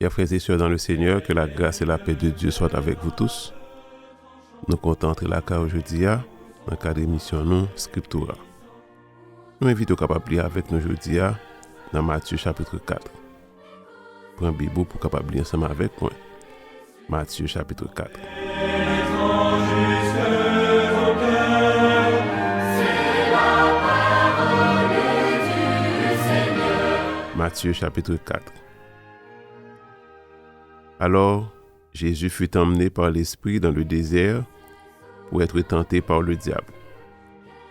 Chers frères et sœurs dans le Seigneur, que la grâce et la paix de Dieu soient avec vous tous. Nous comptons entrer la cas aujourd'hui dans le cadre d'émission nous Scriptura. Nous invitons capable lire avec nous aujourd'hui dans Matthieu chapitre 4. Prends Bible pour capable lire ensemble avec moi. Matthieu chapitre 4. Matthieu chapitre 4. Alors, Jésus fut emmené par l'Esprit dans le désert pour être tenté par le diable.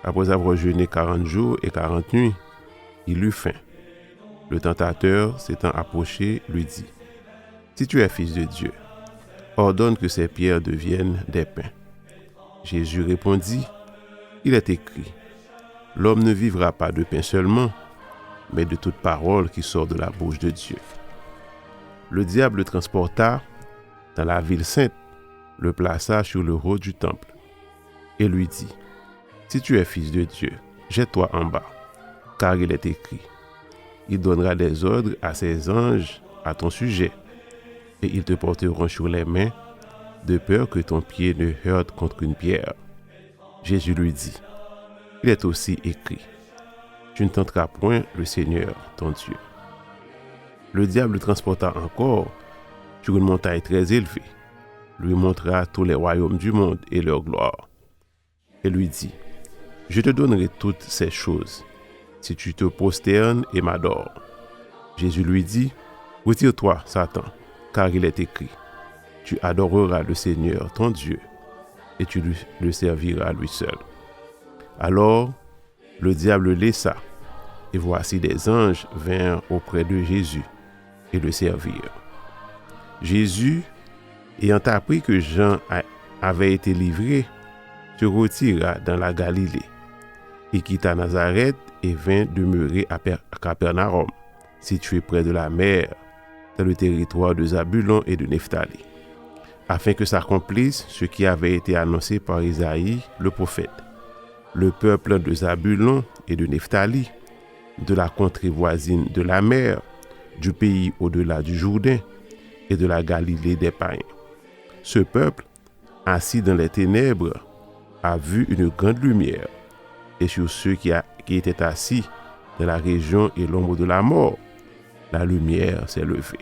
Après avoir jeûné 40 jours et 40 nuits, il eut faim. Le tentateur, s'étant approché, lui dit : « Si tu es fils de Dieu, ordonne que ces pierres deviennent des pains. » Jésus répondit : « Il est écrit : L'homme ne vivra pas de pain seulement, mais de toute parole qui sort de la bouche de Dieu. » Le diable le transporta dans la ville sainte, le plaça sur le haut du temple et lui dit : « Si tu es fils de Dieu, jette-toi en bas, car il est écrit : Il donnera des ordres à ses anges à ton sujet, et ils te porteront sur les mains, de peur que ton pied ne heurte contre une pierre. » Jésus lui dit : « Il est aussi écrit : Tu ne tenteras point le Seigneur, ton Dieu. » Le diable le transporta encore sur une montagne très élevée, lui montra tous les royaumes du monde et leur gloire, et lui dit : « Je te donnerai toutes ces choses, si tu te prosternes et m'adores. » Jésus lui dit : « Retire-toi, Satan, car il est écrit : Tu adoreras le Seigneur, ton Dieu, et tu le serviras lui seul. » Alors, le diable le laissa, et voici des anges vinrent auprès de Jésus et le servirent. Jésus, ayant appris que Jean avait été livré, se retira dans la Galilée et quitta Nazareth et vint demeurer à Capernaum, situé près de la mer, dans le territoire de Zabulon et de Nephtali, afin que s'accomplisse ce qui avait été annoncé par Isaïe le prophète. Le peuple de Zabulon et de Nephtali, de la contrée voisine de la mer, du pays au-delà du Jourdain et de la Galilée des païens. Ce peuple, assis dans les ténèbres, a vu une grande lumière, et sur ceux qui étaient assis dans la région et l'ombre de la mort, la lumière s'est levée.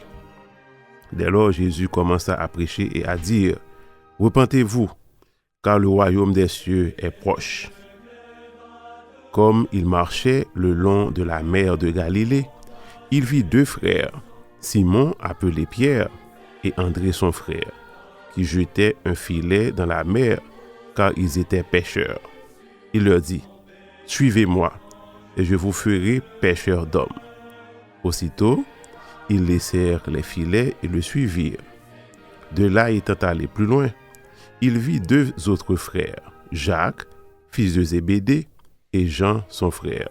Dès lors, Jésus commença à prêcher et à dire : « Repentez-vous, car le royaume des cieux est proche. » Comme il marchait le long de la mer de Galilée, il vit deux frères, Simon appelé Pierre et André son frère, qui jetaient un filet dans la mer, car ils étaient pêcheurs. Il leur dit : « Suivez-moi, et je vous ferai pêcheurs d'hommes. » Aussitôt, ils laissèrent les filets et le suivirent. De là, étant allé plus loin, il vit deux autres frères, Jacques, fils de Zébédée, et Jean, son frère,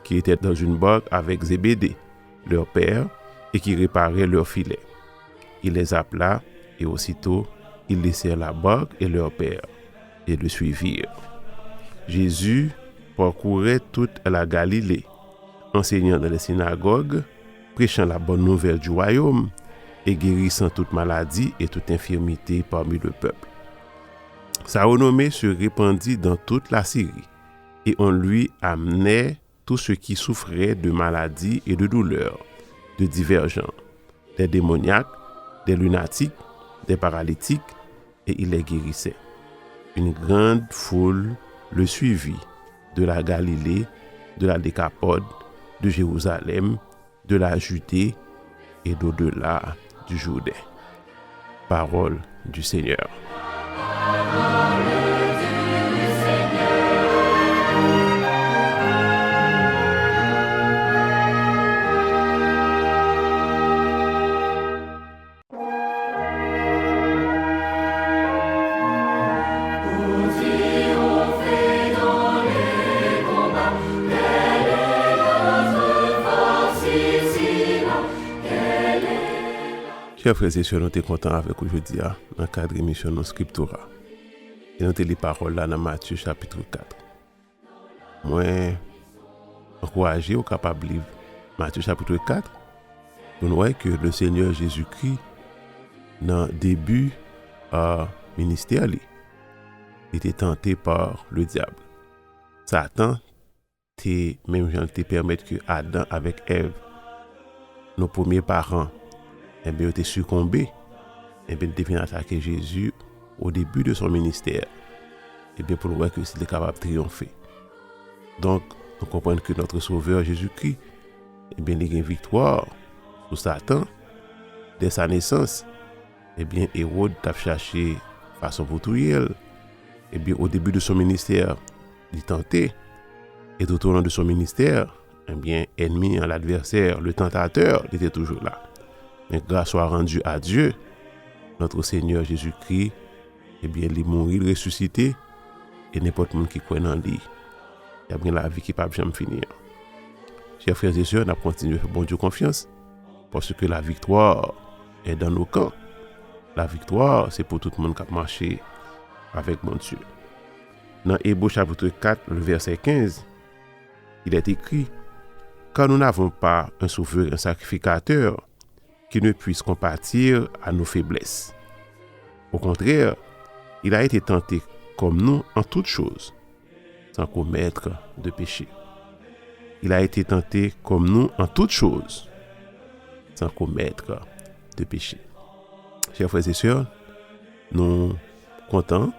qui étaient dans une barque avec Zébédée, leur père, et qui réparaient leurs filets. Il les appela, et aussitôt, ils laissèrent la barque et leur père, et le suivirent. Jésus parcourait toute la Galilée, enseignant dans les synagogues, prêchant la bonne nouvelle du royaume, et guérissant toute maladie et toute infirmité parmi le peuple. Sa renommée se répandit dans toute la Syrie, et on lui amenait tous ceux qui souffraient de maladies et de douleurs, de divers genres, des démoniaques, des lunatiques, des paralytiques, et il les guérissait. Une grande foule le suivit de la Galilée, de la Décapode, de Jérusalem, de la Judée et d'au-delà du Jourdain. Parole du Seigneur. Parole du Seigneur. Chers frères et sœurs, nous sommes contents avec aujourd'hui dans le cadre de l'émission Non Scriptura. Et nous avons les paroles là dans Matthieu chapitre 4. Moi, encouragé au capable de lire Matthieu chapitre 4, nous voyons que le Seigneur Jésus-Christ, dans le début ministère, il était tenté par le diable. Satan, même gens te permettre que Adam avec Ève, nos premiers parents, eh bien, ont succombé, eh bien, ils devaient attaquer Jésus au début de son ministère, eh bien, pour voir que c'était capable de triompher. Donc, nous comprenons que notre Sauveur Jésus-Christ, eh bien, il a une victoire sur Satan dès sa naissance. Eh bien, Hérode a cherché façon pour tuer. Eh bien, au début de son ministère, il tentait. Et tout au long de son ministère, eh bien, ennemi, l'adversaire, le tentateur, il était toujours là. Mais grâce soit rendue à Dieu, notre Seigneur Jésus-Christ, eh bien, il est mort, il est ressuscité, et n'importe qui qui croit en lui, il y a bien la vie qui ne peut jamais finir. Chers frères et sœurs, nous continuons à faire bon Dieu confiance, parce que la victoire est dans nos camps. La victoire, c'est pour tout le monde qui a marché avec mon Dieu. Dans Hébreux chapitre 4, le verset 15, il est écrit: quand nous n'avons pas un sauveur, un sacrificateur, qui ne puisse compatir à nos faiblesses. Au contraire, il a été tenté comme nous en toutes choses, sans commettre de péché. Il a été tenté comme nous en toutes choses, sans commettre de péché. Chers frères et sœurs, nous comptons,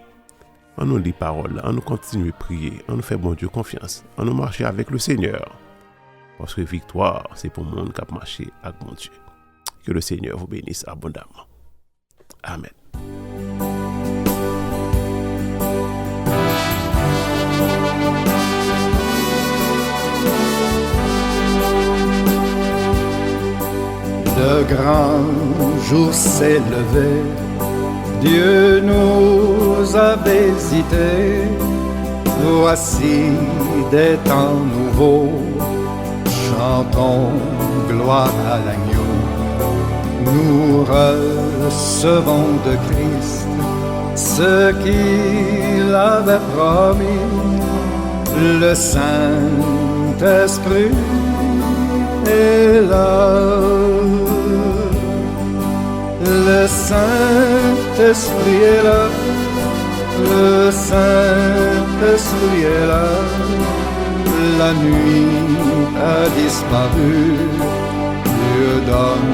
on nous lit parole, on nous continue à prier, on nous fait bon Dieu confiance, on nous marche avec le Seigneur. Parce que victoire, c'est pour le monde qui a marché avec mon Dieu. Que le Seigneur vous bénisse abondamment. Amen. Le grand jour s'est levé, Dieu nous avait visités. Voici des temps nouveaux, chantons gloire à l'agneau. Nous recevons de Christ ce qu'il avait promis, le Saint-Esprit est là. Le Saint-Esprit est là, le Saint-Esprit est là. La nuit a disparu, Dieu donne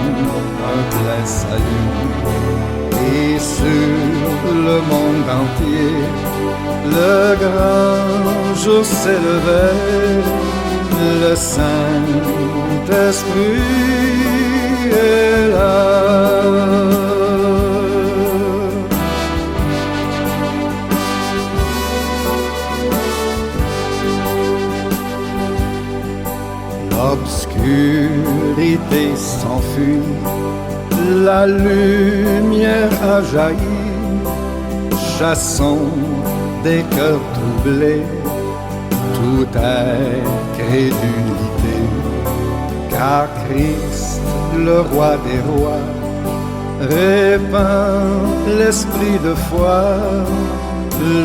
un plein salut. Et sur le monde entier, le grand jour s'est levé, le Saint-Esprit est là. L'obscurité s'enfuit, la lumière a jailli. Chassons des cœurs troublés toute incrédulité, car Christ, le roi des rois, répand l'esprit de foi.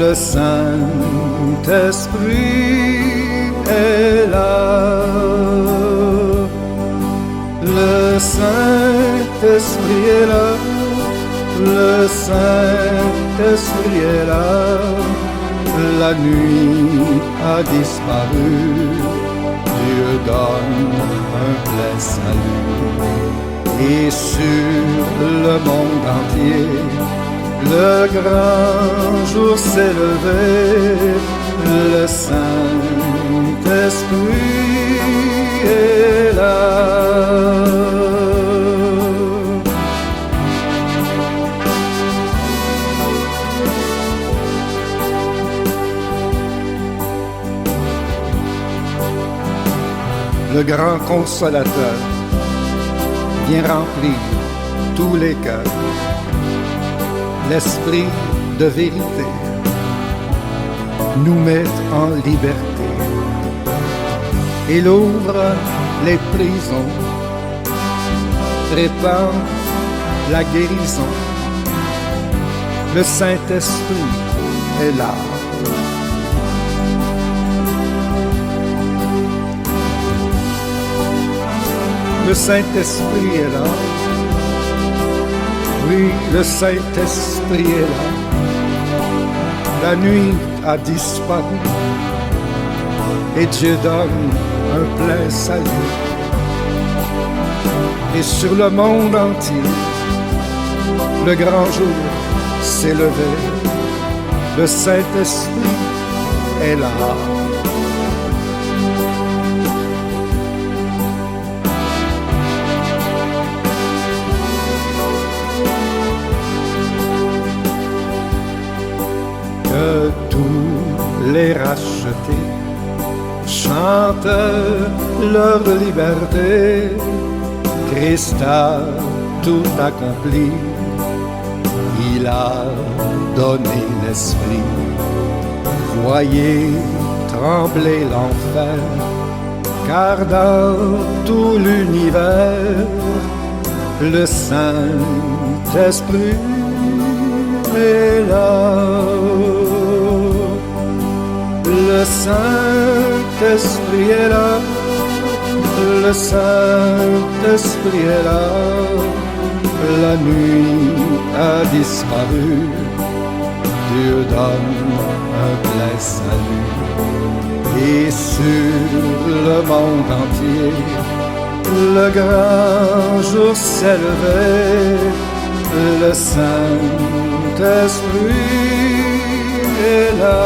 Le Saint-Esprit est là. Le Saint-Esprit est là, le Saint-Esprit est là. La nuit a disparu, Dieu donne un plein salut. Et sur le monde entier, le grand jour s'est levé, le Saint-Esprit est là. Le grand consolateur vient remplir tous les cœurs. L'esprit de vérité nous met en liberté. Il ouvre les prisons, répand la guérison. Le Saint-Esprit est là. Le Saint-Esprit est là. Oui, le Saint-Esprit est là. La nuit a disparu et Dieu donne un plein salut. Et sur le monde entier, le grand jour s'est levé. Le Saint-Esprit est là. Que tous les rachetés chantent leur liberté. Christ a tout accompli, il a donné l'esprit. Voyez trembler l'enfer, car dans tout l'univers, le Saint-Esprit est là. Le Saint-Esprit est là. Le Saint-Esprit est là. La nuit a disparu. Dieu donne un plein salut. Et sur le monde entier, le grand jour s'est levé. Le Saint-Esprit est là.